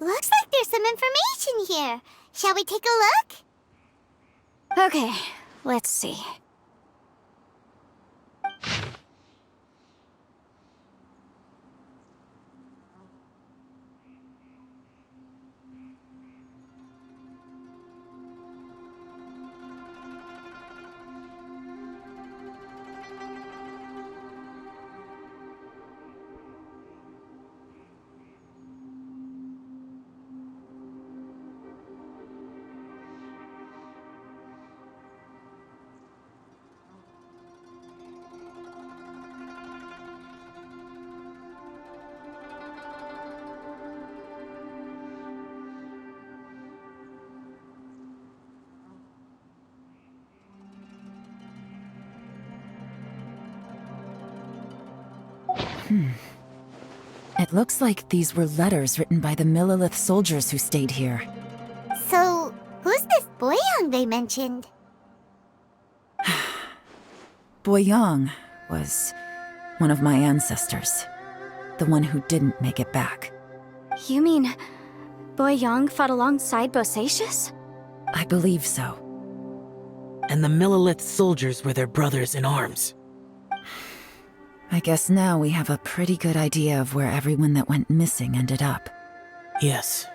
Looks like there's some information here. Shall we take a look? Okay, let's see. It looks like these were letters written by the Millilith soldiers who stayed here. So, who's this Boyang they mentioned? Boyang was one of my ancestors. The one who didn't make it back. You mean Boyang fought alongside Bosacius? I believe so. And the Millilith soldiers were their brothers in arms. I guess now we have a pretty good idea of where everyone that went missing ended up. Yes.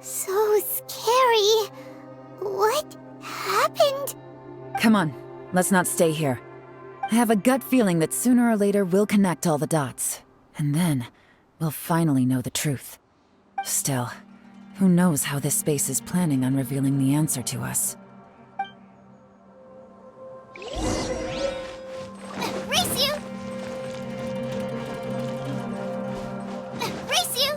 So scary. What happened? Come on, let's not stay here. I have a gut feeling that sooner or later we'll connect all the dots. And then, we'll finally know the truth. Still, who knows how this space is planning on revealing the answer to us. Race you! Race you!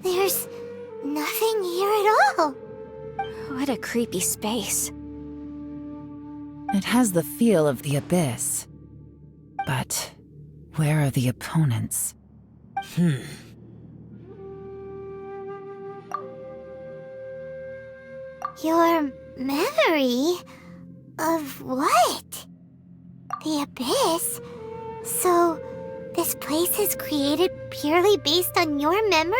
There's nothing here at all. What a creepy space. It has the feel of the Abyss. But where are the opponents? Your memory? Of what? The Abyss? So, this place is created purely based on your memory?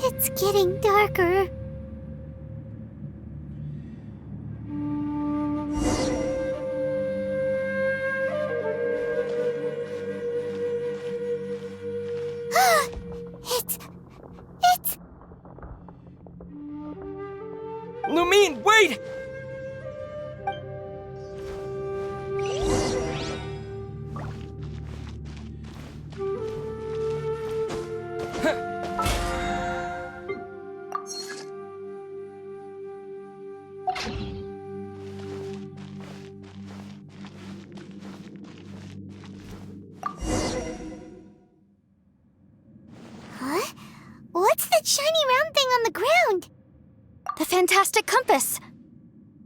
It's getting darker. It's... Lumine, wait! Huh? What's that shiny round thing on the ground? The fantastic compass!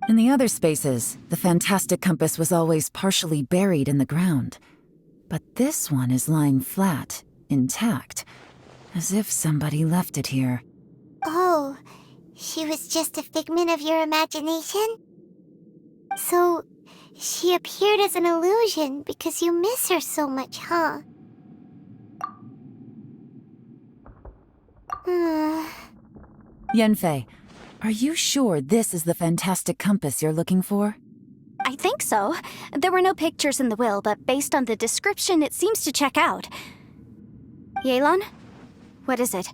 In the other spaces, the fantastic compass was always partially buried in the ground. But this one is lying flat, intact, as if somebody left it here. Oh, she was just a figment of your imagination? So, she appeared as an illusion because you miss her so much, huh? Yanfei, are you sure this is the fantastic compass you're looking for? I think so. There were no pictures in the will, but based on the description, it seems to check out. Yelan? What is it?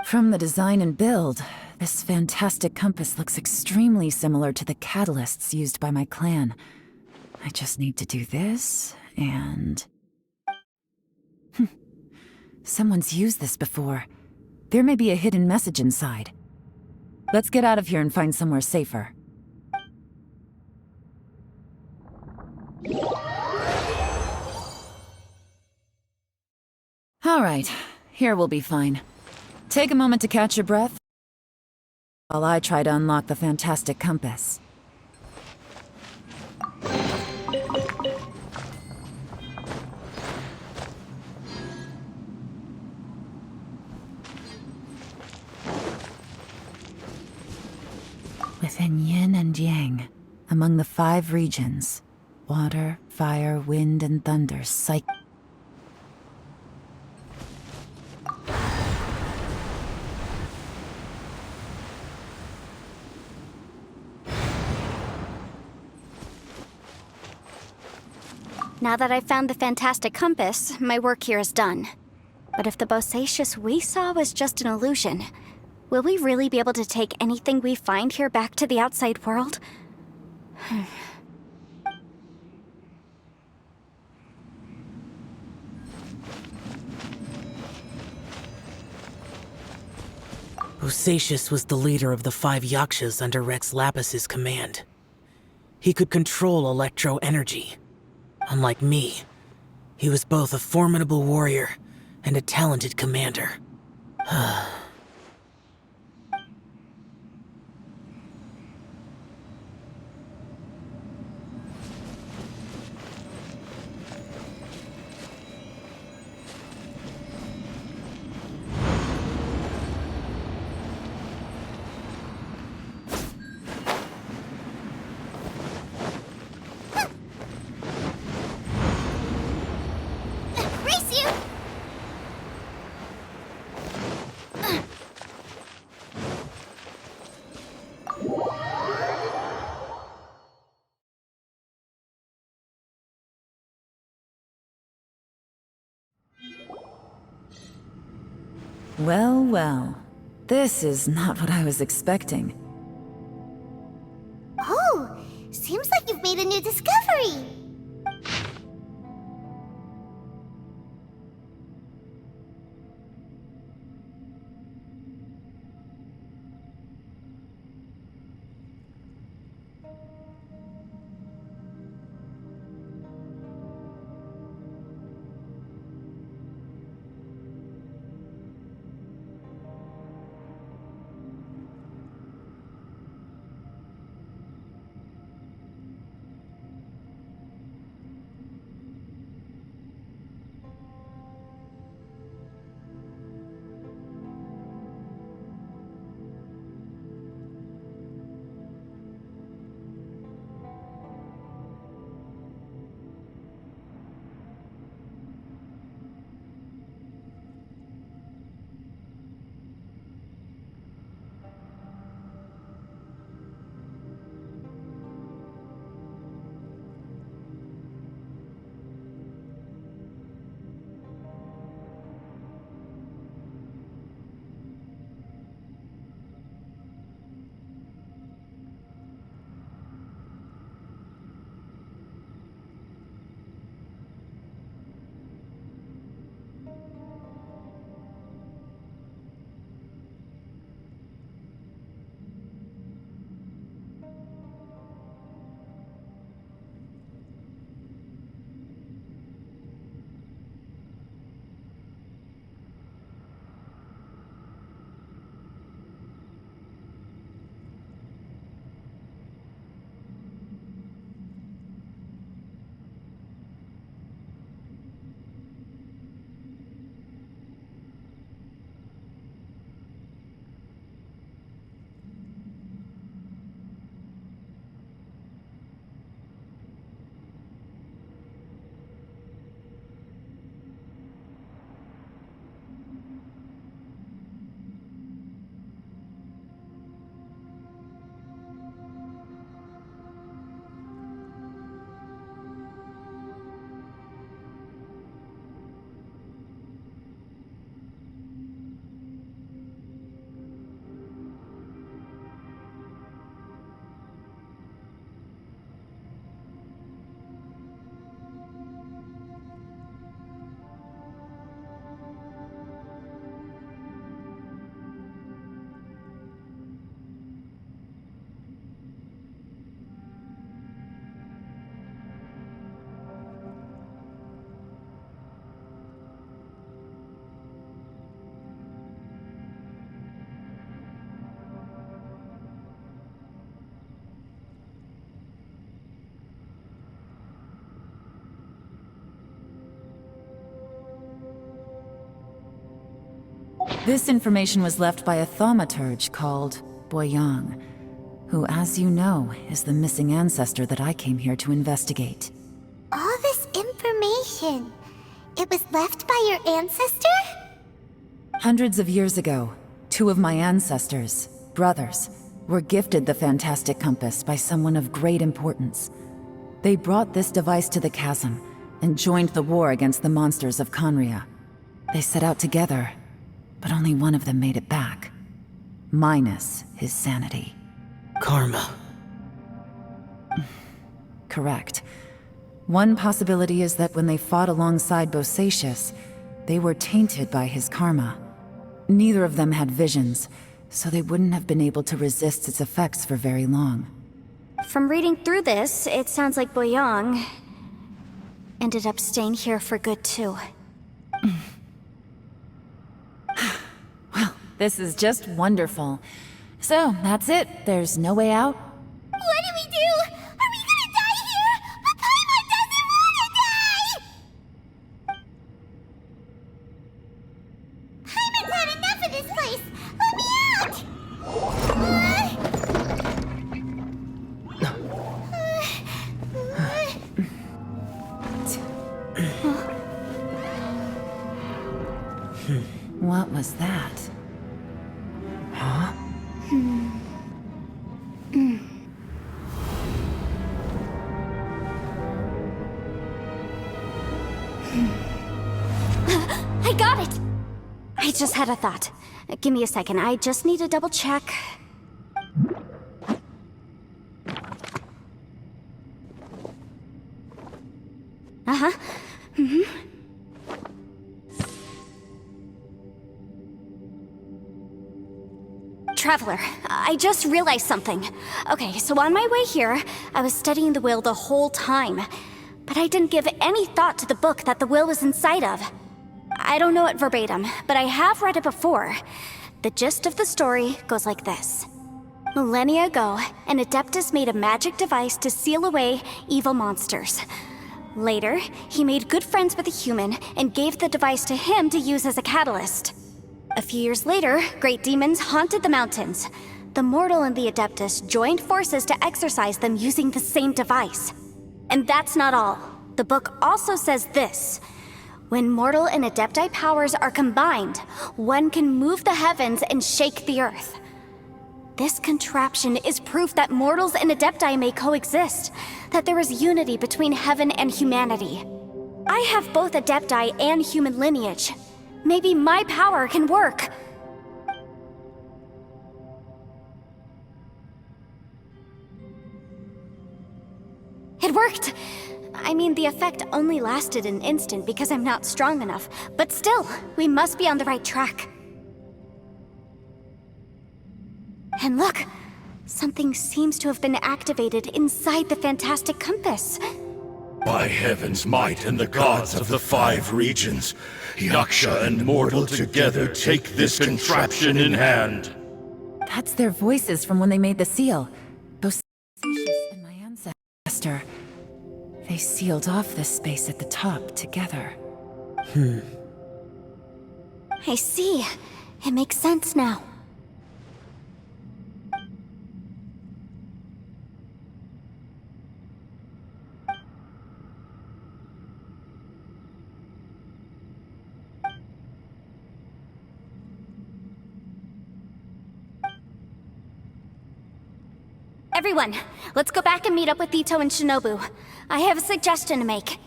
From the design and build, this fantastic compass looks extremely similar to the catalysts used by my clan. I just need to do this, and... Someone's used this before. There may be a hidden message inside. Let's get out of here and find somewhere safer. All right, here we'll be fine. Take a moment to catch your breath while I try to unlock the fantastic compass. Within yin and yang, among the 5 regions, water, fire, wind, and thunder Now that I've found the fantastic compass, my work here is done. But if the Bosacius we saw was just an illusion, will we really be able to take anything we find here back to the outside world? Bosacius was the leader of the 5 Yakshas under Rex Lapis's command. He could control electro energy. Unlike me, he was both a formidable warrior and a talented commander. Race you! Well, well. This is not what I was expecting. Oh, seems like you've made a new discovery. This information was left by a thaumaturge called Boyang, who, as you know, is the missing ancestor that I came here to investigate. All this information, it was left by your ancestor? Hundreds of years ago, two of my ancestors, brothers, were gifted the fantastic compass by someone of great importance. They brought this device to the chasm and joined the war against the monsters of Conria. They set out together, but only one of them made it back. Minus his sanity. Karma. Correct. One possibility is that when they fought alongside Bosacius, they were tainted by his karma. Neither of them had visions, so they wouldn't have been able to resist its effects for very long. From reading through this, it sounds like Boyang ended up staying here for good too. Well, this is just wonderful. So, that's it. There's no way out? What do we do? Are we gonna die here? But Paimon doesn't wanna die! Paimon's had enough of this place! Let me out! What was that? Huh? I got it! I just had a thought. Give me a second, I just need to double check. Uh-huh. Traveler, I just realized something. Okay, so on my way here, I was studying the will the whole time. But I didn't give any thought to the book that the will was inside of. I don't know it verbatim, but I have read it before. The gist of the story goes like this. Millennia ago, an Adeptus made a magic device to seal away evil monsters. Later, he made good friends with a human and gave the device to him to use as a catalyst. A few years later, great demons haunted the mountains. The mortal and the Adeptus joined forces to exorcise them using the same device. And that's not all. The book also says this. When mortal and Adepti powers are combined, one can move the heavens and shake the earth. This contraption is proof that mortals and Adepti may coexist, that there is unity between heaven and humanity. I have both Adepti and human lineage. Maybe my power can work. It worked! I mean, the effect only lasted an instant because I'm not strong enough, but still, we must be on the right track. And look! Something seems to have been activated inside the fantastic compass. By heaven's might and the gods of the 5 regions, Yaksha and mortal together take this contraption in hand. That's their voices from when they made the seal. Bosacius and my ancestor. They sealed off this space at the top together. I see. It makes sense now. Everyone, let's go back and meet up with Ito and Shinobu. I have a suggestion to make.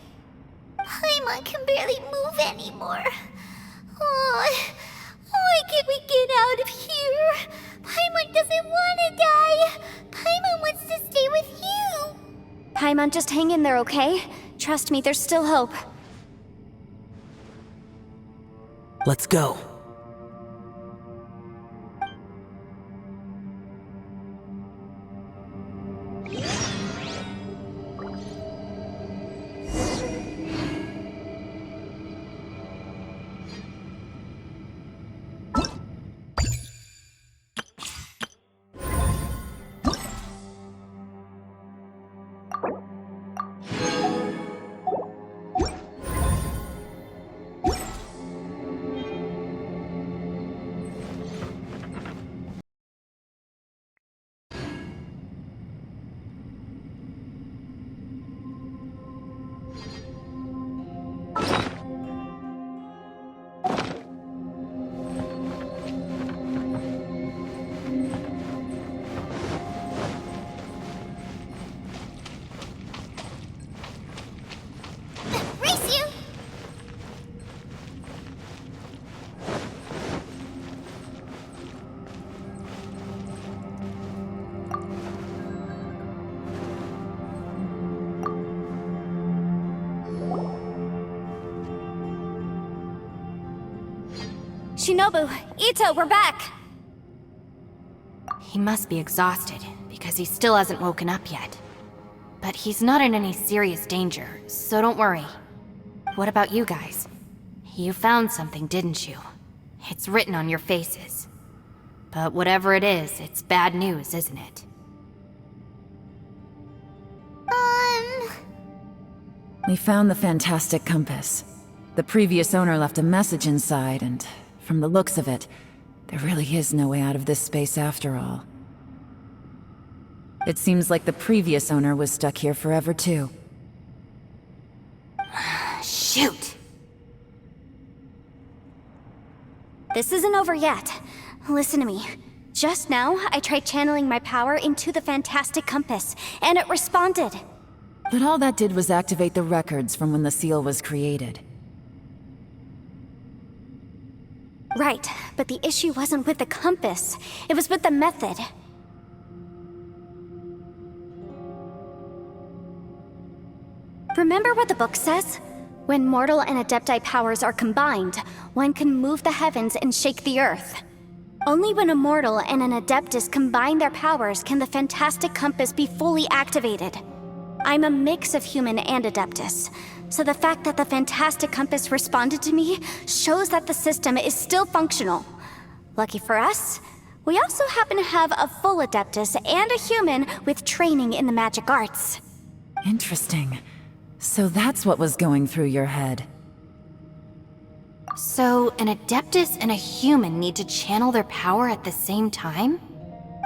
Paimon can barely move anymore. Oh, why can't we get out of here? Paimon doesn't want to die. Paimon wants to stay with you. Paimon, just hang in there, okay? Trust me, there's still hope. Let's go. Shinobu, Ito, we're back! He must be exhausted, because he still hasn't woken up yet. But he's not in any serious danger, so don't worry. What about you guys? You found something, didn't you? It's written on your faces. But whatever it is, it's bad news, isn't it? We found the fantastic compass. The previous owner left a message inside, and from the looks of it, there really is no way out of this space after all. It seems like the previous owner was stuck here forever too. Shoot! This isn't over yet. Listen to me. Just now, I tried channeling my power into the fantastic compass, and it responded. But all that did was activate the records from when the seal was created. Right, but the issue wasn't with the compass. It was with the method. Remember what the book says? When mortal and adepti powers are combined, one can move the heavens and shake the earth. Only when a mortal and an adeptus combine their powers can the fantastic compass be fully activated. I'm a mix of human and adeptus, so the fact that the fantastic compass responded to me shows that the system is still functional. Lucky for us, we also happen to have a full adeptus and a human with training in the magic arts. Interesting. So that's what was going through your head. So, an adeptus and a human need to channel their power at the same time?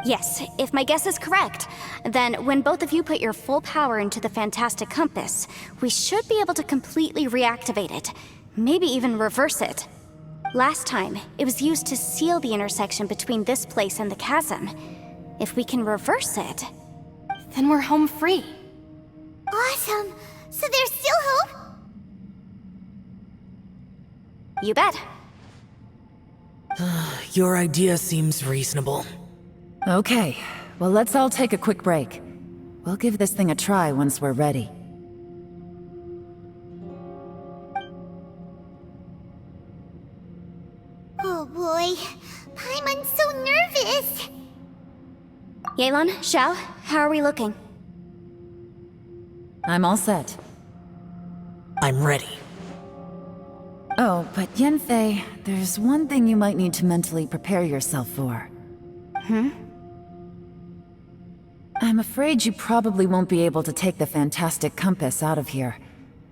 Yes, if my guess is correct, then when both of you put your full power into the fantastic compass, we should be able to completely reactivate it, maybe even reverse it. Last time, it was used to seal the intersection between this place and the chasm. If we can reverse it, Then we're home free. Awesome! So there's still hope? you bet. Your idea seems reasonable. Okay, well let's all take a quick break. We'll give this thing a try once we're ready. Oh boy, Paimon's so nervous! Yelan, Xiao, how are we looking? I'm all set. I'm ready. Oh, but Yanfei, there's one thing you might need to mentally prepare yourself for. I'm afraid you probably won't be able to take the fantastic compass out of here.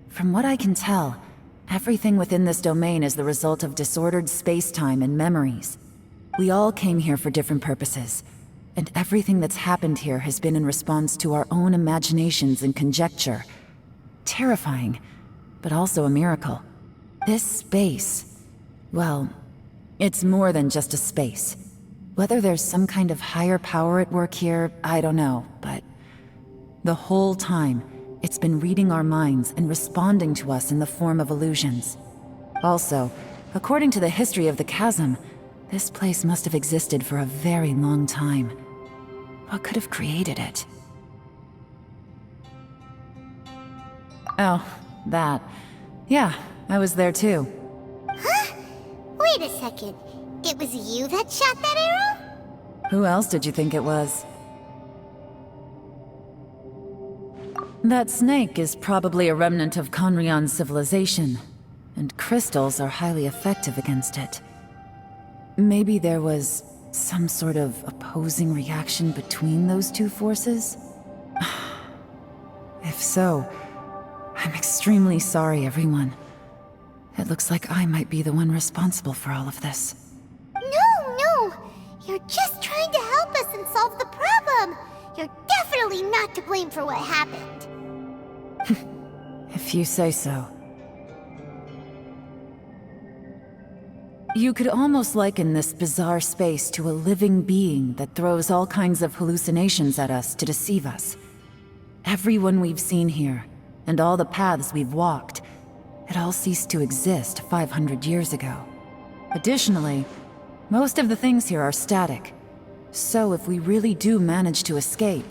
From what I can tell, everything within this domain is the result of disordered space-time and memories. We all came here for different purposes, and everything that's happened here has been in response to our own imaginations and conjecture. Terrifying, but also a miracle. This space, well, it's more than just a space. Whether there's some kind of higher power at work here, I don't know, but the whole time, it's been reading our minds and responding to us in the form of illusions. Also, according to the history of the chasm, this place must have existed for a very long time. What could have created it? Oh, that. Yeah, I was there too. Huh? Wait a second. It was you that shot that arrow? Who else did you think it was? That snake is probably a remnant of Conrion's civilization, and crystals are highly effective against it. Maybe there was some sort of opposing reaction between those two forces? If so, I'm extremely sorry, everyone. It looks like I might be the one responsible for all of this. No! You're just trying to help us and solve the problem! You're definitely not to blame for what happened. If you say so. You could almost liken this bizarre space to a living being that throws all kinds of hallucinations at us to deceive us. Everyone we've seen here, and all the paths we've walked, it all ceased to exist 500 years ago. Additionally, most of the things here are static. So if we really do manage to escape,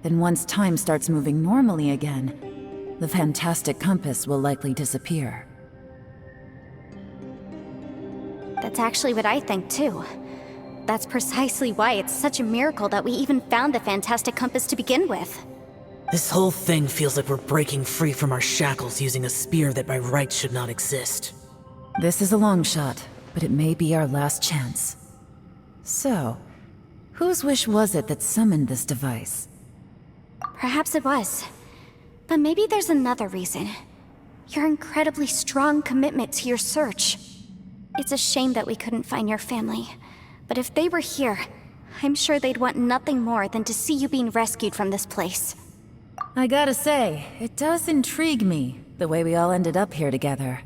then once time starts moving normally again, the fantastic compass will likely disappear. The That's actually what I think too. That's precisely why it's such a miracle that we even found the fantastic compass to begin with. This whole thing feels like we're breaking free from our shackles using a spear that by rights should not exist. This is a long shot, but it may be our last chance. So, whose wish was it that summoned this device? Perhaps it was. But maybe there's another reason. Your incredibly strong commitment to your search. It's a shame that we couldn't find your family. But if they were here, I'm sure they'd want nothing more than to see you being rescued from this place. I gotta say, it does intrigue me, the way we all ended up here together.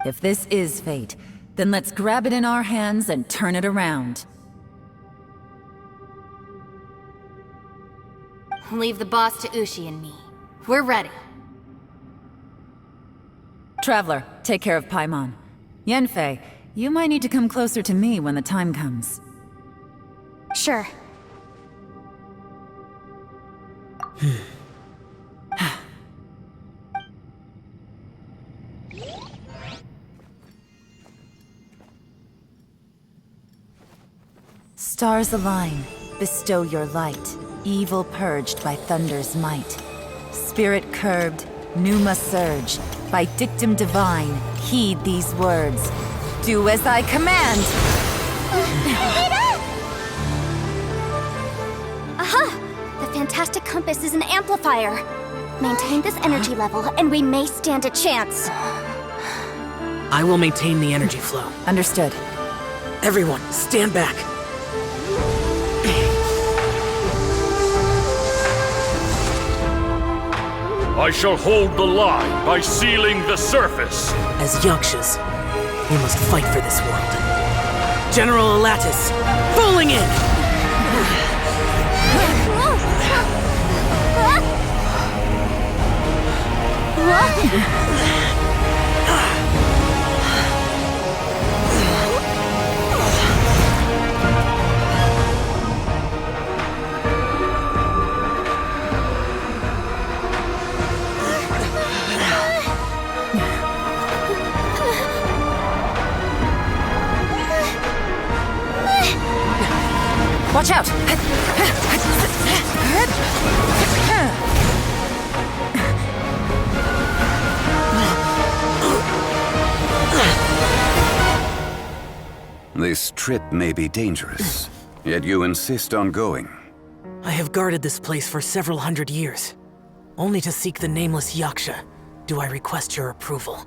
If this is fate, then let's grab it in our hands and turn it around. Leave the boss to Ushi and me. We're ready. Traveler, take care of Paimon. Yanfei, you might need to come closer to me when the time comes. Sure. Stars align, bestow your light, evil purged by thunder's might. Spirit curbed, pneuma surge, by dictum divine, heed these words. Do as I command! Aha! The fantastic compass is an amplifier. Maintain this energy level, and we may stand a chance. I will maintain the energy flow. Understood. Everyone, stand back. I shall hold the line by sealing the surface. As Yakshas, we must fight for this world. General Elatus, falling in! Watch out! This trip may be dangerous, yet you insist on going. I have guarded this place for several hundred years. Only to seek the nameless Yaksha do I request your approval.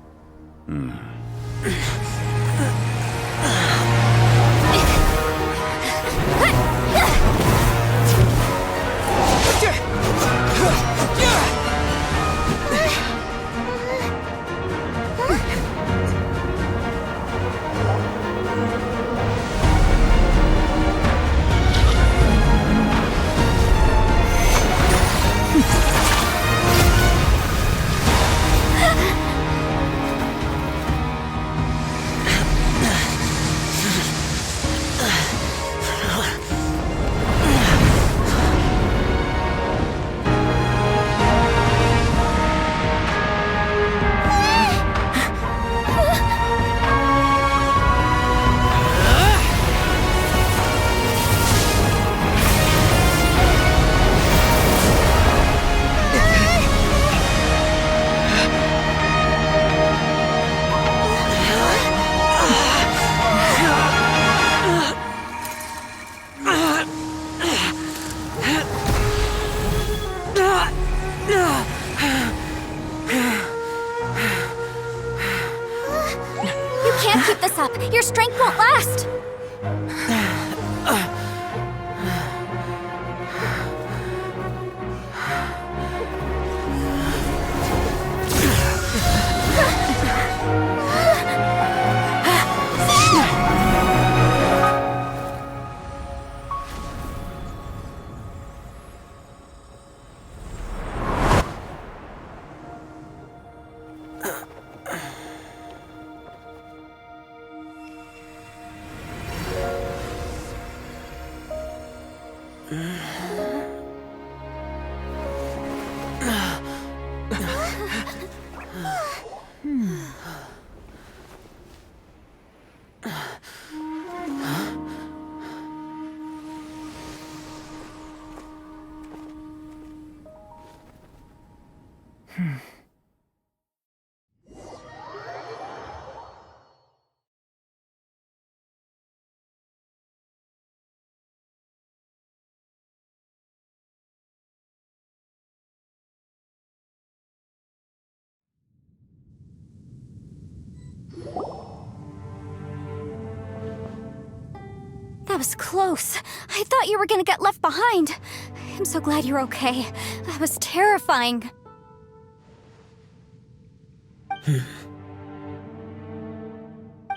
Can't keep this up. Your strength won't last. That was close. I thought you were gonna get left behind. I'm so glad you're okay. That was terrifying.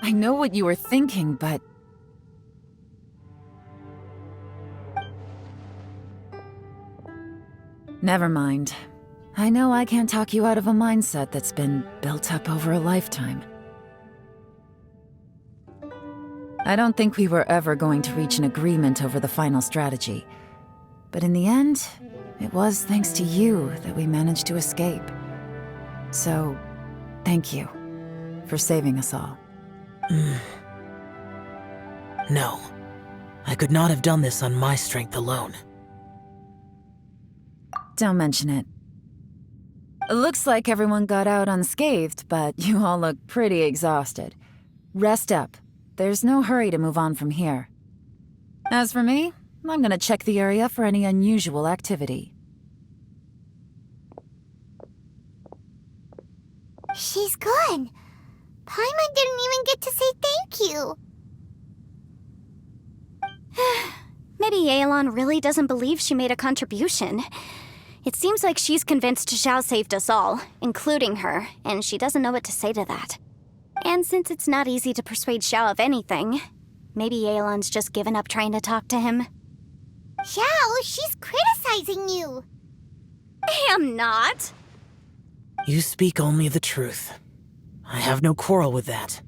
I know what you were thinking, but... Never mind. I know I can't talk you out of a mindset that's been built up over a lifetime. I don't think we were ever going to reach an agreement over the final strategy. But in the end, it was thanks to you that we managed to escape. So, thank you for saving us all. No. I could not have done this on my strength alone. Don't mention it. It looks like everyone got out unscathed, but you all look pretty exhausted. Rest up. There's no hurry to move on from here. As for me, I'm gonna check the area for any unusual activity. She's gone. Paimon didn't even get to say thank you. Maybe Yelan really doesn't believe she made a contribution. It seems like she's convinced Xiao saved us all, including her, and she doesn't know what to say to that. And since it's not easy to persuade Xiao of anything, maybe Yelan's just given up trying to talk to him. Xiao, she's criticizing you. I'm not. You speak only the truth. I have no quarrel with that.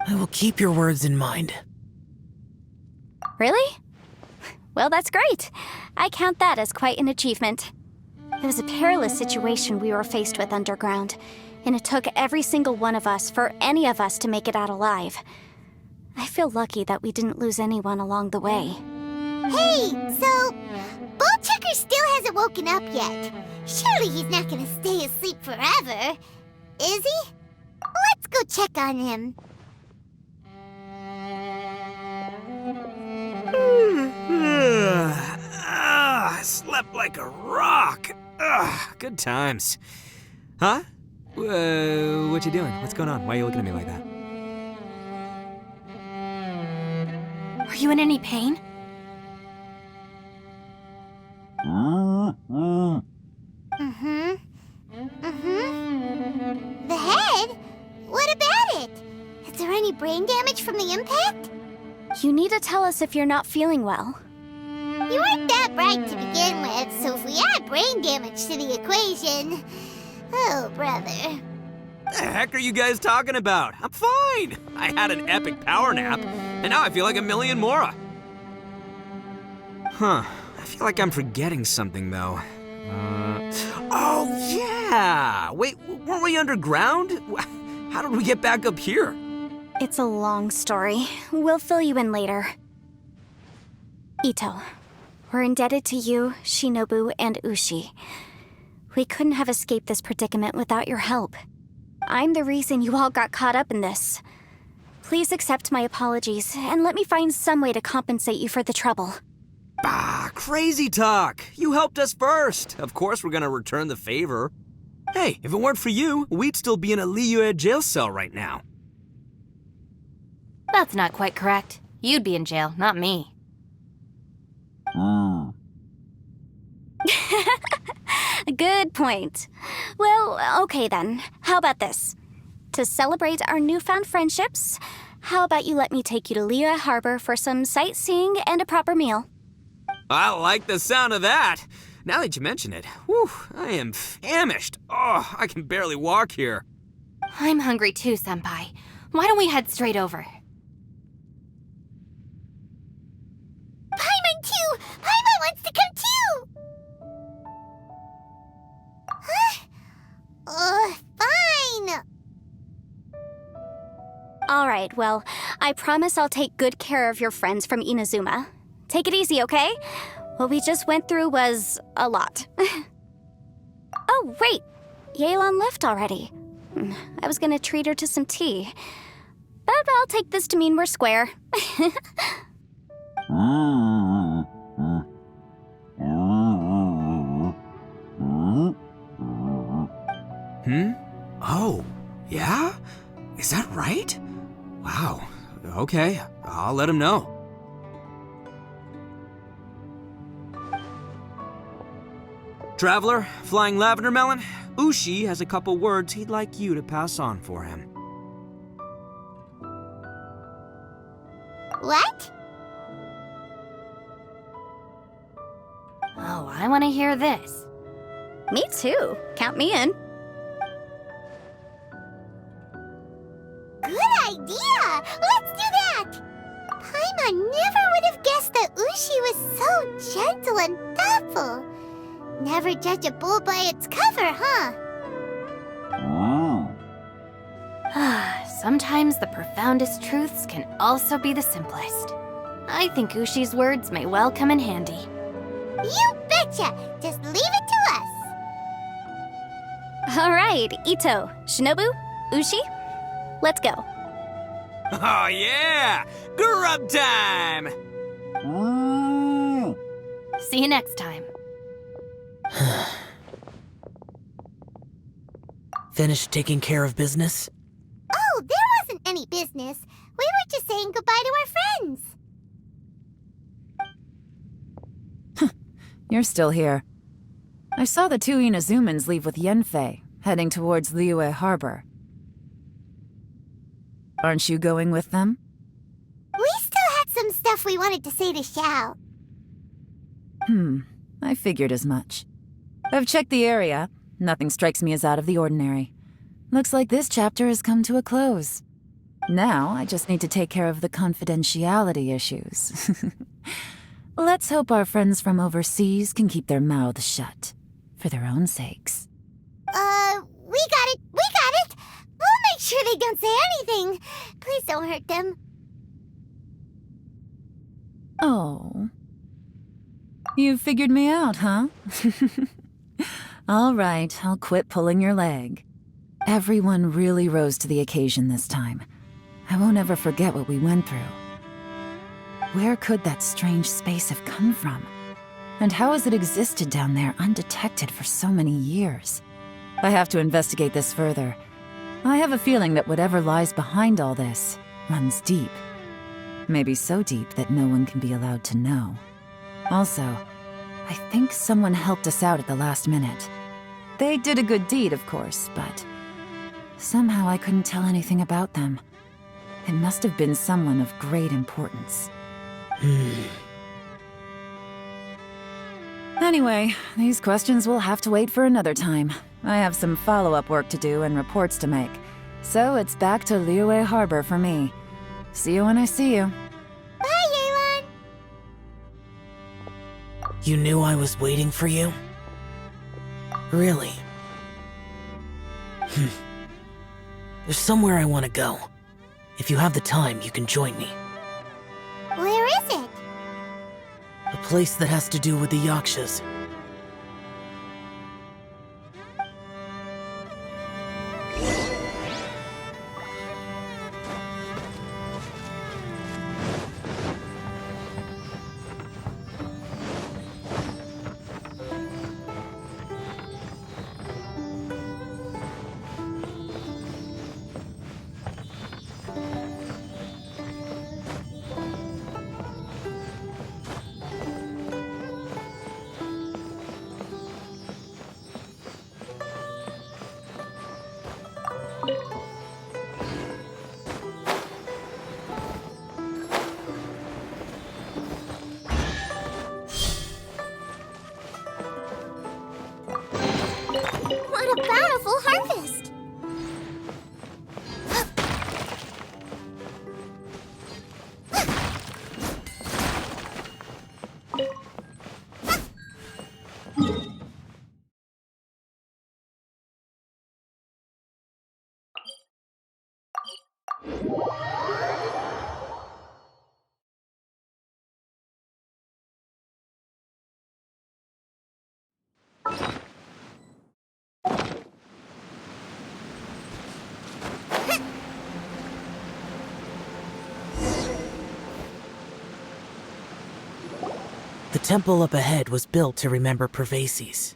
I will keep your words in mind. Really? Well, that's great. I count that as quite an achievement. It was a perilous situation we were faced with underground, and it took every single one of us for any of us to make it out alive. I feel lucky that we didn't lose anyone along the way. Hey, so Ballchecker still hasn't woken up yet. Surely he's not gonna stay asleep forever, is he? Let's go check on him. I slept like a rock. Good times. Huh? What you doing? What's going on? Why are you looking at me like that? Are you in any pain? The head? What about it? Is there any brain damage from the impact? You need to tell us if you're not feeling well. You weren't that bright to begin with, so if we add brain damage to the equation... Oh, brother. The heck are you guys talking about? I'm fine. I had an epic power nap, and now I feel like a million more. Huh. I feel like I'm forgetting something, though. Oh, yeah! Wait, weren't we underground? How did we get back up here? It's a long story. We'll fill you in later. Ito, we're indebted to you, Shinobu, and Ushi. We couldn't have escaped this predicament without your help. I'm the reason you all got caught up in this. Please accept my apologies, and let me find some way to compensate you for the trouble. Bah, crazy talk. You helped us first. Of course we're gonna return the favor. Hey, if it weren't for you, we'd still be in a Liyue jail cell right now. That's not quite correct. You'd be in jail, not me. Good point. Well, okay then. How about this? To celebrate our newfound friendships, how about you let me take you to Liyue Harbor for some sightseeing and a proper meal? I like the sound of that. Now that you mention it, whew, I am famished. Oh, I can barely walk here. I'm hungry too, Senpai. Why don't we head straight over? Paimon too! Paimon wants to come too! Huh? Fine! All right, well, I promise I'll take good care of your friends from Inazuma. Take it easy, okay? What we just went through was a lot. Oh, wait! Yelan left already. I was gonna treat her to some tea. But I'll take this to mean we're square. Oh, yeah? Is that right? Wow. Okay, I'll let him know. Traveler, Flying Lavender Melon, Ushi has a couple words he'd like you to pass on for him. What? Oh, I want to hear this. Me too. Count me in. Good idea! Let's do that! Paimon never would have guessed that Ushi was so gentle and thoughtful. Never judge a bull by its cover, huh? Sometimes the profoundest truths can also be the simplest. I think Ushi's words may well come in handy. You betcha! Just leave it to us! All right, Ito, Shinobu, Ushi, let's go. Oh yeah! Grub time! See you next time. Finished taking care of business? Oh, there wasn't any business. We were just saying goodbye to our friends. You're still here. I saw the two Inazumans leave with Yenfei, heading towards Liyue Harbor. Aren't you going with them? We still had some stuff we wanted to say to Xiao. I figured as much. I've checked the area. Nothing strikes me as out of the ordinary. Looks like this chapter has come to a close. Now, I just need to take care of the confidentiality issues. Let's hope our friends from overseas can keep their mouths shut. For their own sakes. We got it! We got it! We'll make sure they don't say anything. Please don't hurt them. Oh. You figured me out, huh? All right, I'll quit pulling your leg. Everyone really rose to the occasion this time. I won't ever forget what we went through. Where could that strange space have come from? And how has it existed down there undetected for so many years? I have to investigate this further. I have a feeling that whatever lies behind all this runs deep. Maybe so deep that no one can be allowed to know. Also, I think someone helped us out at the last minute. They did a good deed, of course, but somehow I couldn't tell anything about them. It must have been someone of great importance. Anyway, these questions will have to wait for another time. I have some follow-up work to do and reports to make. So it's back to Liyue Harbor for me. See you when I see you. Bye, Yelan! You knew I was waiting for you? Really? There's somewhere I want to go. If you have the time, you can join me. Where is it? A place that has to do with the Yakshas. What a bountiful harvest! temple up ahead was built to remember Pervases.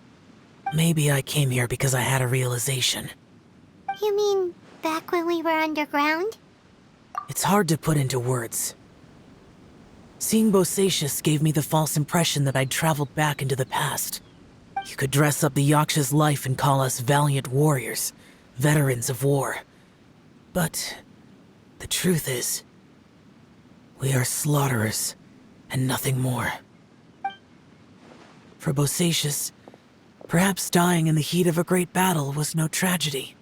Maybe I came here because I had a realization. You mean back when we were underground? It's hard to put into words. Seeing Bosacius gave me the false impression that I'd traveled back into the past. You could dress up the Yaksha's life and call us valiant warriors, veterans of war. But the truth is, we are slaughterers and nothing more. For Bosacius, perhaps dying in the heat of a great battle was no tragedy.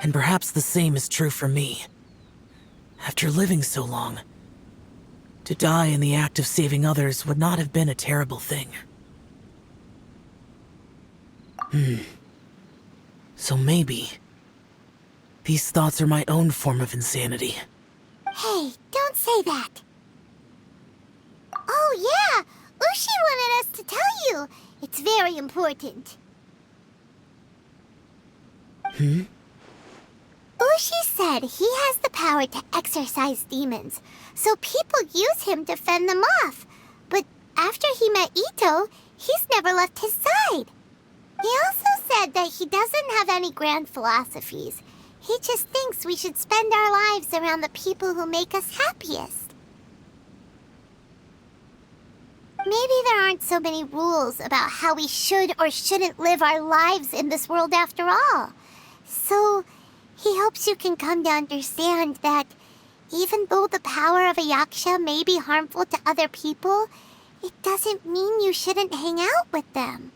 And perhaps the same is true for me. After living so long, to die in the act of saving others would not have been a terrible thing. So maybe these thoughts are my own form of insanity. Hey, don't say that. Oh yeah, Ushi wanted us to tell you. It's very important. Ushi said he has the power to exorcise demons, so people use him to fend them off. But after he met Ito, he's never left his side. He also said that he doesn't have any grand philosophies. He just thinks we should spend our lives around the people who make us happiest. Maybe there aren't so many rules about how we should or shouldn't live our lives in this world after all. So he hopes you can come to understand that even though the power of a yaksha may be harmful to other people, it doesn't mean you shouldn't hang out with them.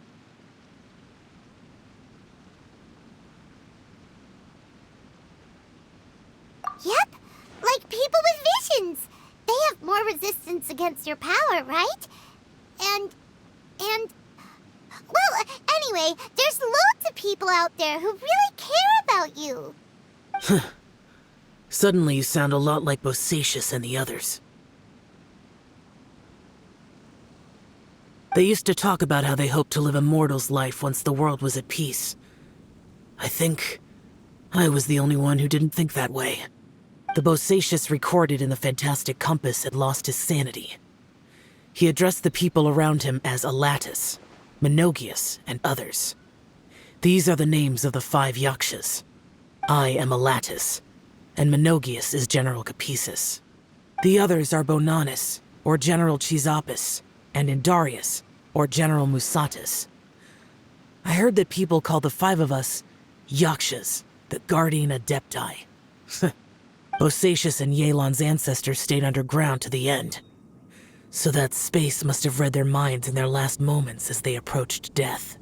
Yep, like people with visions. They have more resistance against your power, right? And... Well, anyway, there's loads of people out there who really care about you. Suddenly you sound a lot like Bosacius and the others. They used to talk about how they hoped to live a mortal's life once the world was at peace. I think I was the only one who didn't think that way. The Bosacius recorded in the fantastic compass had lost his sanity. He addressed the people around him as Alatus, Menogius, and others. These are the names of the 5 Yakshas. I am Alatus, and Menogius is General Capisis. The others are Bonanis, or General Chisapis, and Indarius, or General Musatus. I heard that people call the 5 of us Yakshas, the Guardian Adepti. Bosacius and Yelan's ancestors stayed underground to the end. So that space must have read their minds in their last moments as they approached death.